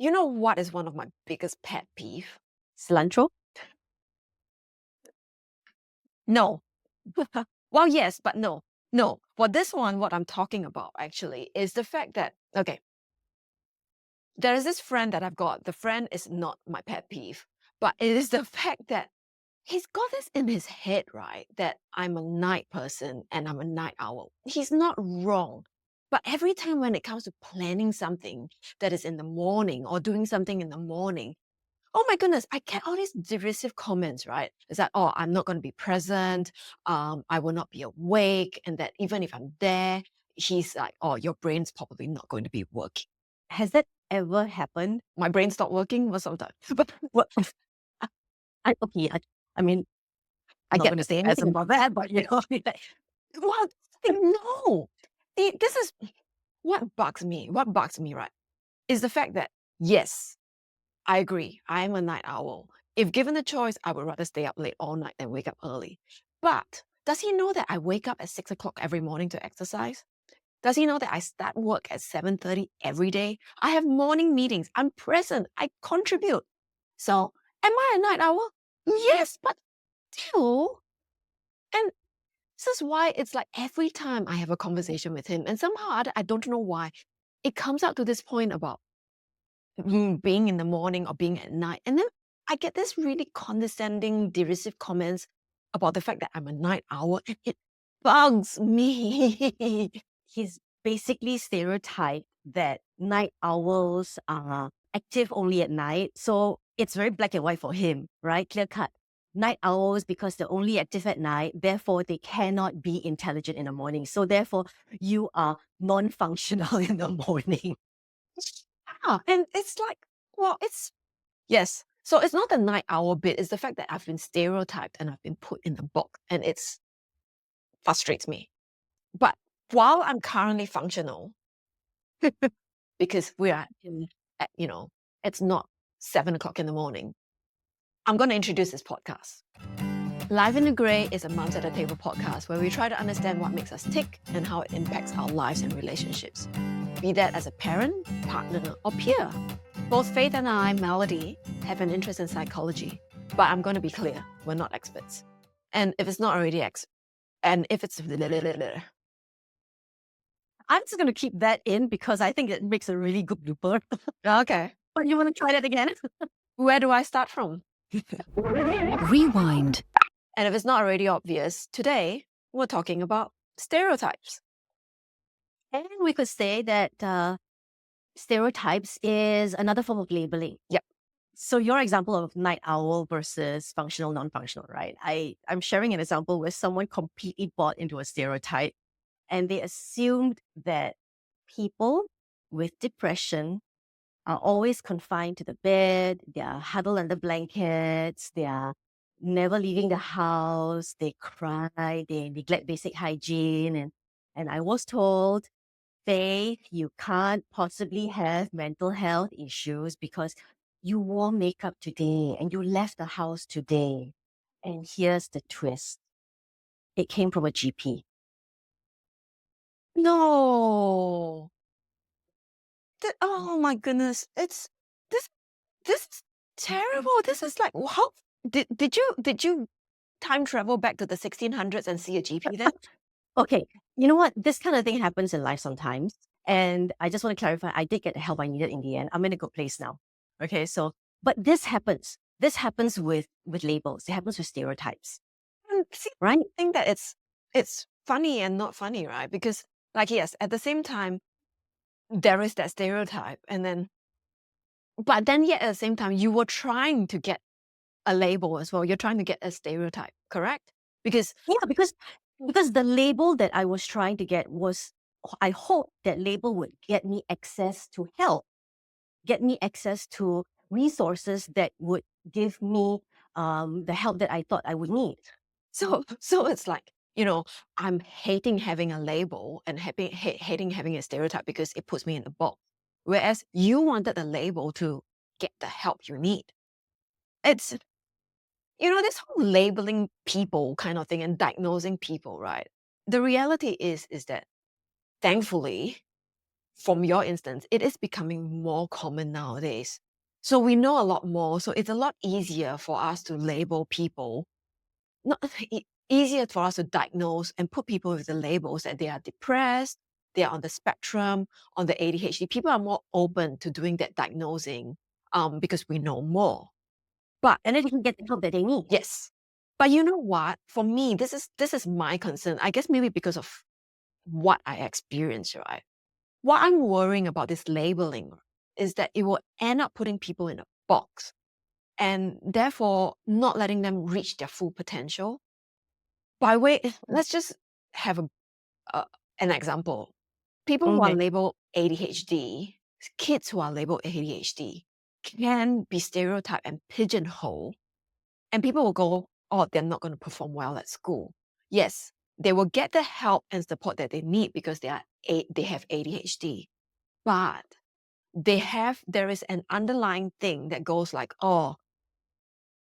You know what is one of my biggest pet peeve? Cilantro? No. Well, yes, but no. No. For this one, what I'm talking about actually is the fact that, okay, there is this friend that I've got. The friend is not my pet peeve, but it is the fact that he's got this in his head, right? That I'm a night person and I'm a night owl. He's not wrong. But every time when it comes to planning something that is in the morning or doing something in the morning, oh my goodness, I get all these derisive comments, right? It's like, oh, I'm not going to be present. I will not be awake. And that even if I'm there, he's like, oh, your brain's probably not going to be working. Has that ever happened? My brain stopped working most of the time. But What? Okay, I mean, I I'm not get going to that. say anything about that, but like, Well, no. This is what bugs me. What bugs me, right? Is the fact that, yes, I agree. I'm a night owl. If given the choice, I would rather stay up late all night than wake up early. But does he know that I wake up at 6 o'clock every morning to exercise? Does he know that I start work at 7:30 every day? I have morning meetings. I'm present. I contribute. So am I a night owl? Yes, but still. And this is why it's like every time I have a conversation with him, and somehow or other, I don't know why, it comes out to this point about being in the morning or being at night. And then I get this really condescending, derisive comments about the fact that I'm a night owl, and it bugs me. he's basically stereotyped that night owls are active only at night. So it's very black and white for him, right? Clear cut. Night owls, because they're only active at night, therefore they cannot be intelligent in the morning. So therefore, you are non-functional in the morning. Yeah, and it's like, well, yes. So it's not the night owl bit, it's the fact that I've been stereotyped and I've been put in the box, and it's frustrates me. But while I'm currently functional, because we are it's not 7 o'clock in the morning, I'm going to introduce this podcast. Live in the Grey is a Mums at the Table podcast where we try to understand what makes us tick and how it impacts our lives and relationships. Be that as a parent, partner, or peer. Both Faith and I, Melody, have an interest in psychology, but I'm going to be clear, we're not experts. And if it's not already and if it's I'm just going to keep that in because I think it makes a really good blooper. okay, But you want to try that again? where do I start from? Rewind. And if it's not already obvious, today we're talking about stereotypes. And we could say that stereotypes is another form of labeling. Yep. So your example of night owl versus functional, non-functional, right? I'm sharing an example where someone completely bought into a stereotype and they assumed that people with depression are always confined to the bed, they are huddled under blankets, they are never leaving the house, they cry, they neglect basic hygiene. And I was told, Faith, you can't possibly have mental health issues because you wore makeup today and you left the house today. And here's the twist. It came from a GP. No. Oh my goodness. This is terrible. This is like, how did you time travel back to the 1600s and see a GP then? Okay, you know what? This kind of thing happens in life sometimes. And I just want to clarify, I did get the help I needed in the end. I'm in a good place now. Okay, so, but this happens. This happens with labels. It happens with stereotypes, And see, right? I think that it's funny and not funny, right? Because like, yes, at the same time, there is that stereotype, but then yet at the same time, you were trying to get a label as well. You're trying to get a stereotype, correct? Because Yeah, because the label that I was trying to get was, I hope that label would get me access to help, get me access to resources that would give me the help that I thought I would need. so it's like, I'm hating having a label and hating having a stereotype because it puts me in a box. Whereas you wanted a label to get the help you need. It's, this whole labeling people kind of thing and diagnosing people, right? The reality is that thankfully, from your instance, it is becoming more common nowadays. So we know a lot more. So it's a lot easier for us to label people, not easier for us to diagnose and put people with the labels that they are depressed, they are on the spectrum, on the ADHD. People are more open to doing that diagnosing because we know more. But And then they can get the help that they need. yes, but you know what? For me, this is my concern. I guess maybe because of what I experienced, right? What I'm worrying about this labeling is that it will end up putting people in a box and therefore not letting them reach their full potential. By way, let's just have uh, an example. People who are Okay. labeled ADHD, kids who are labeled ADHD, can be stereotyped and pigeonholed, and people will go, "Oh, they're not going to perform well at school." Yes, they will get the help and support that they need because they have ADHD, but there is an underlying thing that goes like, "Oh,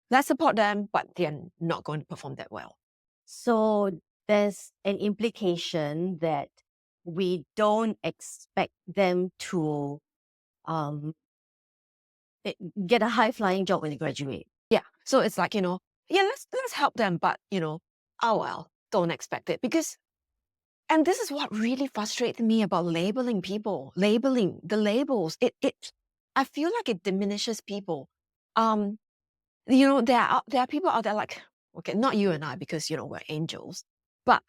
let's support them, but they're not going to perform that well." So there's an implication that we don't expect them to um, get a high flying job when they graduate. Yeah. So it's like, yeah, let's help them, but oh well, don't expect it. Because and this is what really frustrates me about labeling people, labeling the labels. It I feel like it diminishes people. Um, there are people out there like, okay, not you and I, because we're angels, but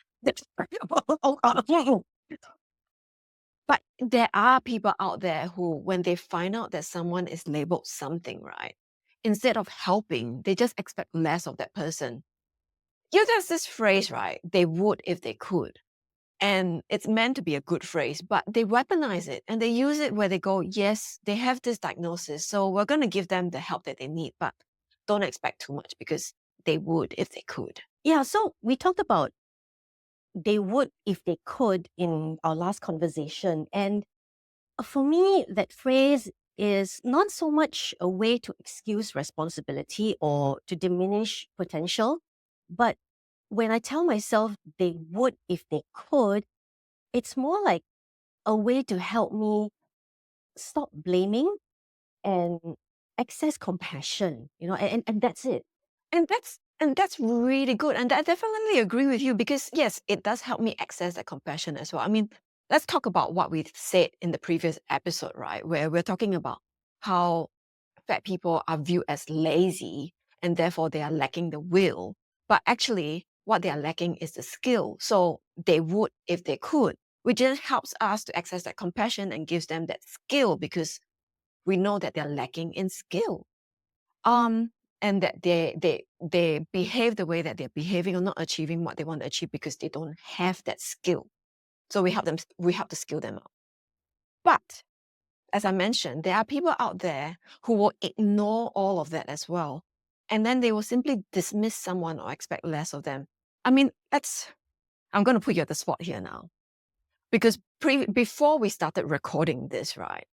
but there are people out there who, when they find out that someone is labeled something, right? Instead of helping, they just expect less of that person. There's this phrase, right? They would if they could. And it's meant to be a good phrase, but they weaponize it and they use it where they go, yes, they have this diagnosis, so we're going to give them the help that they need, but don't expect too much because they would if they could. Yeah, so we talked about they would if they could in our last conversation. And for me, that phrase is not so much a way to excuse responsibility or to diminish potential, but when I tell myself they would if they could, it's more like a way to help me stop blaming and access compassion, and that's it. And that's really good. And I definitely agree with you because yes, it does help me access that compassion as well. I mean, let's talk about what we said in the previous episode, right? Where we're talking about how fat people are viewed as lazy and therefore they are lacking the will. But actually, what they are lacking is the skill. So they would if they could, which just helps us to access that compassion and gives them that skill because we know that they're lacking in skill. Um, and that they behave the way that they're behaving or not achieving what they want to achieve because they don't have that skill. So we help to skill them up. But as I mentioned, there are people out there who will ignore all of that as well. And then they will simply dismiss someone or expect less of them. I mean, I'm going to put you at the spot here now. Because before we started recording this, right,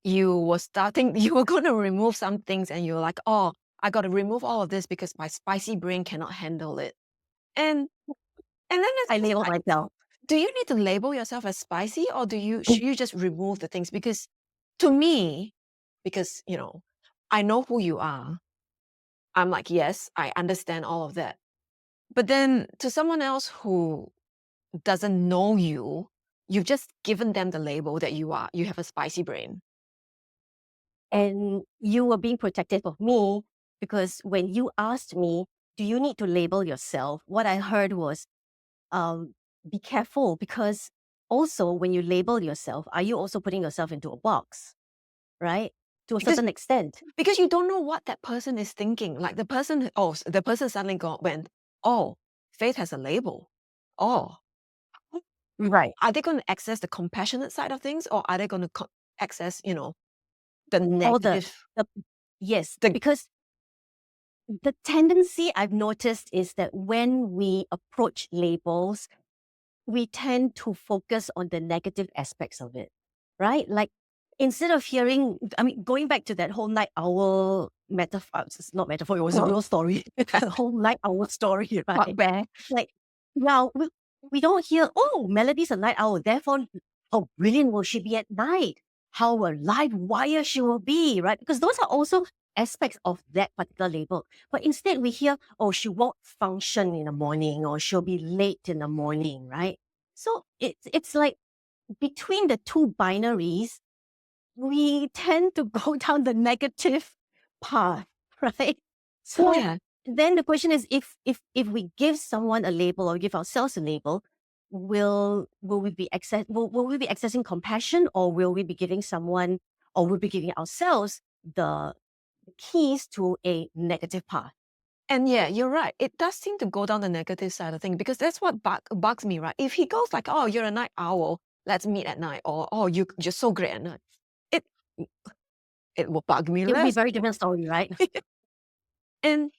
you were going to remove some things and you were like, oh, I got to remove all of this because my spicy brain cannot handle it. And and then it's I just label like, myself. do you need to label yourself as spicy or should you just remove the things? Because to me, because I know who you are, I'm like, yes, I understand all of that. But then to someone else who doesn't know you, you've just given them the label that you have a spicy brain. And you were being protective of me because when you asked me, do you need to label yourself? What I heard was, be careful because also when you label yourself, are you also putting yourself into a box, right? To a Because certain extent. because you don't know what that person is thinking. Like the person suddenly went, oh, Faith has a label. Oh, Right. are they going to access the compassionate side of things or are they going to access, the All negative, the yes, the because the tendency I've noticed is that when we approach labels, we tend to focus on the negative aspects of it, right? Like instead of going back to that whole night owl metaphor, it's not metaphor, it was a real story. The whole night owl story, right? bugbear. Like now we don't hear, oh, Melody's a night owl, therefore how brilliant will she be at night? How a live wire she will be, right? Because those are also aspects of that particular label. But instead we hear, oh, she won't function in the morning or she'll be late in the morning, right? So it's like between the two binaries, we tend to go down the negative path, right? Oh, So yeah. then the question is, if we give someone a label or give ourselves a label, will we be will we be accessing compassion, or will we be giving someone, or will we be giving ourselves the keys to a negative path? And yeah, you're right. It does seem to go down the negative side of things because that's what bugs me, right? If he goes like, "Oh, you're a night owl. Let's meet at night," or "Oh, you're so great at night," it it will bug me It will be a less. very different story, right? And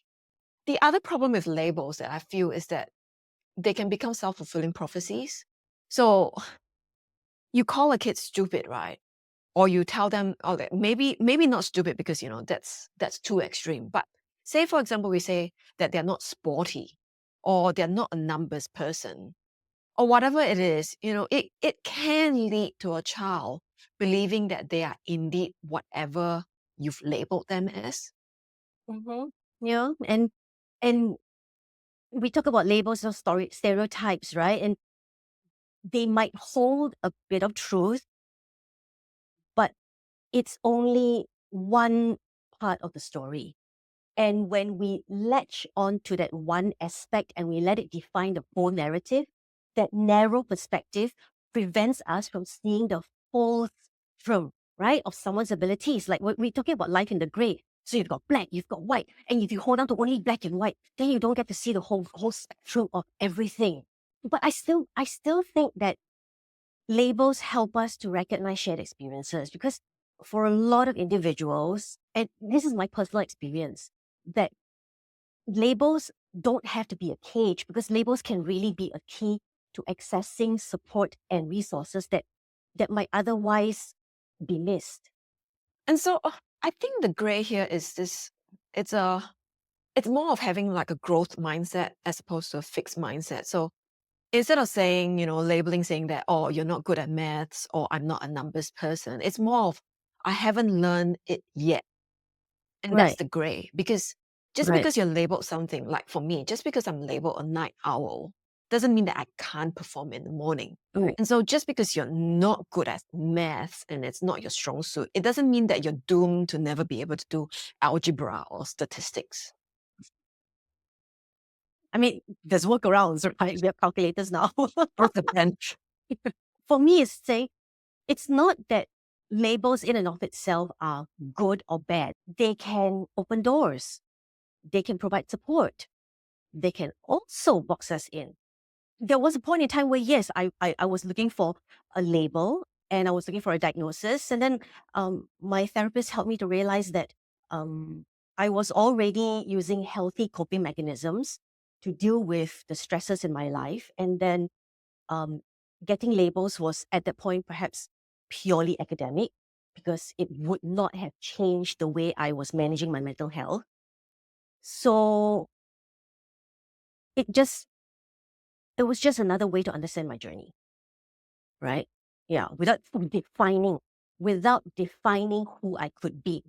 the other problem with labels that I feel is that they can become self-fulfilling prophecies. So you call a kid stupid, right? Or you tell them, okay, maybe not stupid because that's too extreme. But say for example, we say that they're not sporty, or they're not a numbers person, or whatever it is. It can lead to a child believing that they are indeed whatever you've labeled them as. Mm-hmm. Yeah, and we talk about labels of stereotypes, right? And they might hold a bit of truth, but it's only one part of the story. And when we latch on to that one aspect and we let it define the whole narrative, that narrow perspective prevents us from seeing the full spectrum, right, of someone's abilities. Like we're talking about life in the gray. So you've got black, you've got white, and if you hold on to only black and white, then you don't get to see the whole spectrum of everything. But I still think that labels help us to recognize shared experiences, because for a lot of individuals, and this is my personal experience, that labels don't have to be a cage, because labels can really be a key to accessing support and resources that might otherwise be missed. And so I think the gray here is this. It's a it's more of having like a growth mindset as opposed to a fixed mindset. So instead of saying, labeling, saying that, oh, you're not good at maths or I'm not a numbers person, it's more of I haven't learned it yet. And that's Right, the gray. Because just right, because you're labeled something, like for me, just because I'm labeled a night owl doesn't mean that I can't perform in the morning. right. And so just because you're not good at maths and it's not your strong suit, it doesn't mean that you're doomed to never be able to do algebra or statistics. I mean, there's workarounds, right? We have calculators now. Or the bench. For me, it's not that labels in and of itself are good or bad. They can open doors. They can provide support. They can also box us in. There was a point in time where, yes, I was looking for a label and I was looking for a diagnosis. And then my therapist helped me to realize that um, I was already using healthy coping mechanisms to deal with the stresses in my life. And then um, getting labels was at that point perhaps purely academic, because it would not have changed the way I was managing my mental health. So it just it was just another way to understand my journey, right? Yeah, without defining who I could be.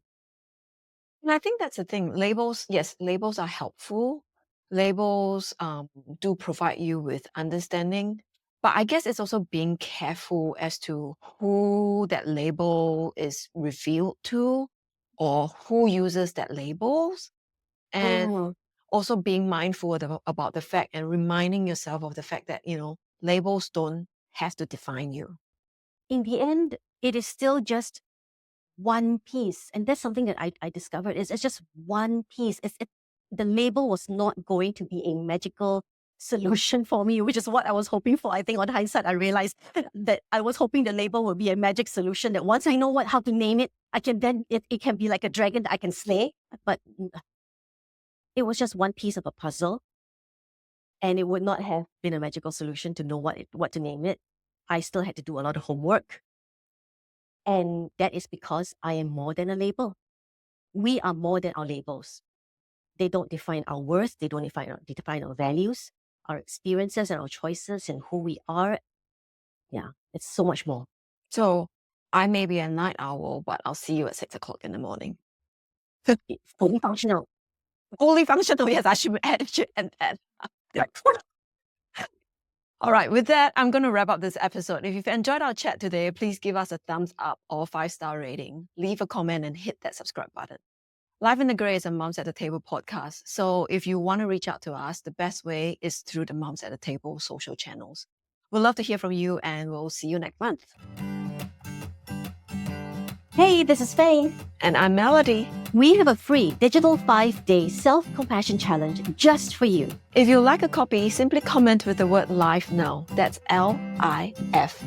And I think that's the thing. Labels, yes, labels are helpful. Labels do provide you with understanding. But I guess it's also being careful as to who that label is revealed to or who uses that labels. And Mhm. also being mindful about the fact and reminding yourself of the fact that, labels don't have to define you. In the end, it is still just one piece. And that's something that I discovered is it's just one piece. The label was not going to be a magical solution for me, which is what I was hoping for. I think on hindsight, I realized that I was hoping the label would be a magic solution, that once I know how to name it, I can then, it can be like a dragon that I can slay. But it was just one piece of a puzzle, and it would not have been a magical solution to know what to name it. I still had to do a lot of homework. And that is because I am more than a label. We are more than our labels. They don't define our worth. They don't define our values, our experiences and our choices and who we are. Yeah, it's so much more. So I may be a night owl, but I'll see you at 6 o'clock in the morning. Fully functional. Fully functional, yes, I should add, that. All right, with that, I'm going to wrap up this episode. If you've enjoyed our chat today, please give us a thumbs up or 5-star rating. Leave a comment and hit that subscribe button. Life in the Grey is a Moms at the Table podcast. So if you want to reach out to us, the best way is through the Moms at the Table social channels. We'd love to hear from you, and we'll see you next month. Hey, this is Faye. And I'm Melody. We have a free digital 5-day self-compassion challenge just for you. If you like a copy, simply comment with the word life now. That's LIFE.